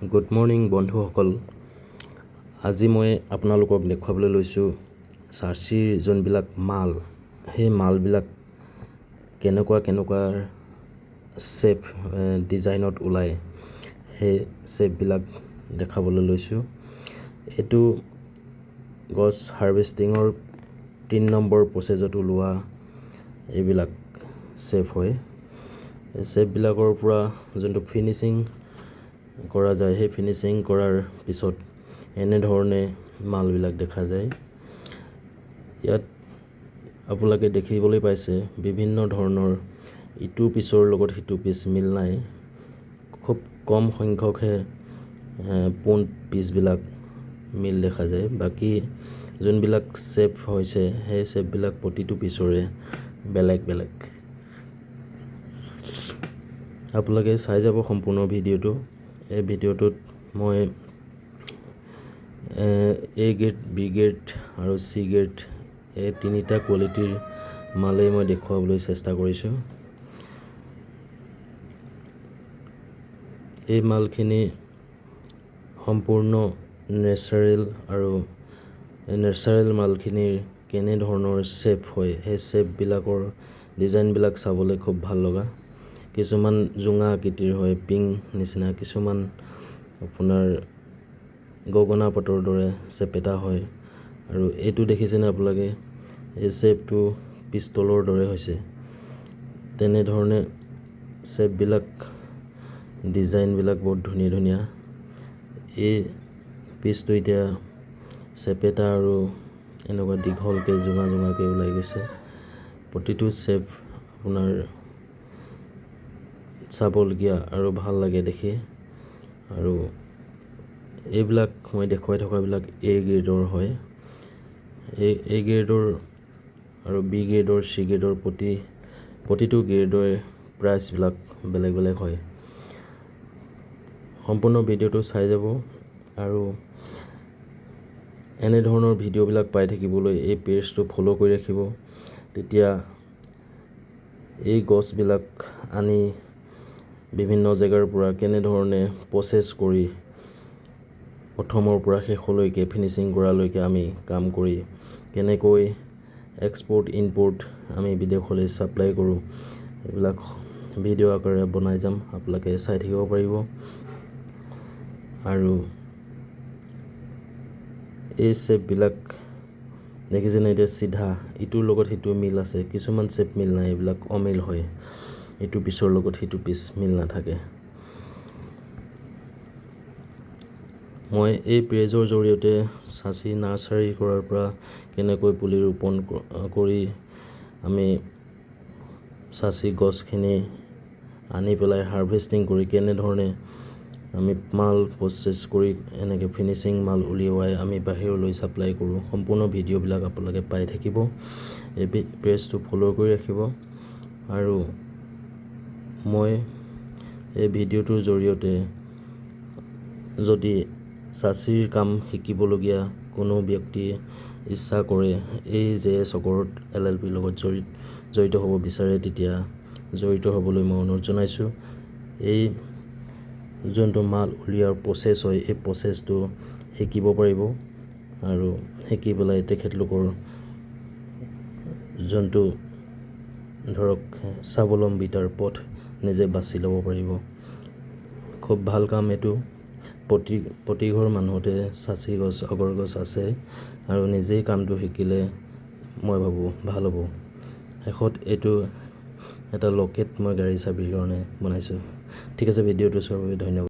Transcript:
Good morning বন্ধুসকল। আজি মই আপোনালোকক দেখুৱাবলৈ লৈছোঁ চাৰ্চিৰ যোনবিলাক মাল, সেই মালবিলাক কেনেকুৱা শ্বেপ ডিজাইনত ওলায়, সেই শ্বেপবিলাক দেখাবলৈ লৈছোঁ। এইটো গছ হাৰ্ভেষ্টিঙৰ 3 নম্বৰ প্ৰচেছত ওলোৱা এইবিলাক শ্বেপ হয়। এই শ্বেপবিলাকৰ পৰা যোনটো ফিনিচিং কৰা যায়, সেই ফিনিচিং কৰাৰ পিছত এনেধৰণে মালবিলাক দেখা যায়। ইয়াত আপোনালোকে দেখিবলৈ পাইছে বিভিন্ন ধৰণৰ ইটো পিছৰ লগত সিটো পিছ মিল নাই, খুব কম সংখ্যকহে পোন পিছবিলাক মিল দেখা যায়। বাকী যোনবিলাক শ্বেপ হৈছে সেই শ্বেপবিলাক প্ৰতিটো পিছৰে বেলেগ বেলেগ। আপোনালোকে চাই যাব সম্পূৰ্ণ ভিডিঅ'টো। এই ভিডিঅ'টোত মই A গ্ৰেড, B গ্ৰেড আৰু C গ্ৰেড এই তিনিটা কোৱালিটিৰ মালেই মই দেখুৱাবলৈ চেষ্টা কৰিছোঁ। এই মালখিনি সম্পূৰ্ণ নেচাৰেল, আৰু নেচাৰেল মালখিনিৰ কেনেধৰণৰ শ্বেপ হয়, সেই শ্বেপবিলাকৰ ডিজাইনবিলাক চাবলৈ খুব ভাল লগা। কিছুমান জোঙা আকৃতিৰ হয়, পিং নিচিনা, কিছুমান আপোনাৰ গগনা পাতৰ দৰে চেপেটা হয়, আৰু এইটো দেখিছেনে আপোনালোকে, এই শ্বেপটো পিষ্টলৰ দৰে হৈছে। তেনেধৰণে শ্বেপবিলাক, ডিজাইনবিলাক বহুত ধুনীয়া ধুনীয়া। এই পিচটো এতিয়া চেপেটা আৰু এনেকুৱা দীঘলকৈ জোঙাকৈ ওলাই গৈছে। প্ৰতিটো শ্বেপ আপোনাৰ চাবলগীয়া আৰু ভাল লাগে দেখি। আৰু এইবিলাক মই দেখুৱাই থকাবিলাক A গ্ৰেডৰ হয়। A গ্ৰেডৰ আৰু B গ্ৰেডৰ, C গ্ৰেডৰ প্ৰতিটো গ্ৰেডৰ প্ৰাইচবিলাক বেলেগ বেলেগ হয়। সম্পূৰ্ণ ভিডিঅ'টো চাই যাব, আৰু এনেধৰণৰ ভিডিঅ'বিলাক পাই থাকিবলৈ এই পেজটো ফ'ল' কৰি ৰাখিব। তেতিয়া এই গছবিলাক আনি বিভিন্ন জেগাৰ পৰা কেনেধৰণে প্ৰচেছ কৰি প্ৰথমৰ পৰা শেষলৈকে ফিনিচিং কৰালৈকে আমি কাম কৰি কেনেকৈ এক্সপৰ্ট ইম্পৰ্ট আমি বিদেশলৈ ছাপ্লাই কৰোঁ, এইবিলাক ভিডিঅ' আকাৰে বনাই যাম, আপোনালোকে চাই থাকিব পাৰিব। আৰু এই শ্বেপবিলাক দেখিছেনে, এতিয়া চিধা ইটোৰ লগত সিটো মিল আছে, কিছুমান শ্বেপ মিল নাই, এইবিলাক অমিল হয়, ইটো পিছৰ লগত সিটো পিছ মিল নাথাকে। মই এই পেজৰ জৰিয়তে চাচি নাৰ্চাৰী কৰাৰ পৰা কেনেকৈ পুলি ৰোপণ কৰি আমি চাচি গছখিনি আনি পেলাই হাৰ্ভেষ্টিং কৰি কেনেধৰণে আমি মাল প্ৰচেছ কৰি এনেকৈ ফিনিচিং মাল উলিয়াই আমি বাহিৰলৈ ছাপ্লাই কৰোঁ, সম্পূৰ্ণ ভিডিঅ'বিলাক আপোনালোকে পাই থাকিব। এই পেজটো ফ'ল' কৰি ৰাখিব। আৰু মই এই ভিডিঅ'টোৰ জৰিয়তে যদি চাচিৰ কাম শিকিবলগীয়া কোনো ব্যক্তিয়ে ইচ্ছা কৰে, এই JS অগৰত LLB লগত জড়িত হ'ব বিচাৰে, তেতিয়া জড়িত হ'বলৈ মই অনুৰোধ জনাইছোঁ। এই যোনটো মাল উলিওৱাৰ প্ৰচেছ হয়, এই প্ৰচেছটো শিকিব পাৰিব, আৰু শিকি পেলাই তেখেতলোকৰ যোনটো ধৰক স্বাৱলম্বিতাৰ পথ নিজে বাছি ল'ব পাৰিব। খুব ভাল কাম এইটো। প্ৰতি ঘৰ মানুহতে চাচি গছ, অগৰ গছ আছে, আৰু নিজেই কামটো শিকিলে মই ভাবোঁ ভাল হ'ব। শেষত এইটো এটা লকেট মই গাড়ী চাবিৰ কাৰণে বনাইছোঁ। ঠিক আছে, ভিডিঅ'টো চোৱাৰ বাবে ধন্যবাদ।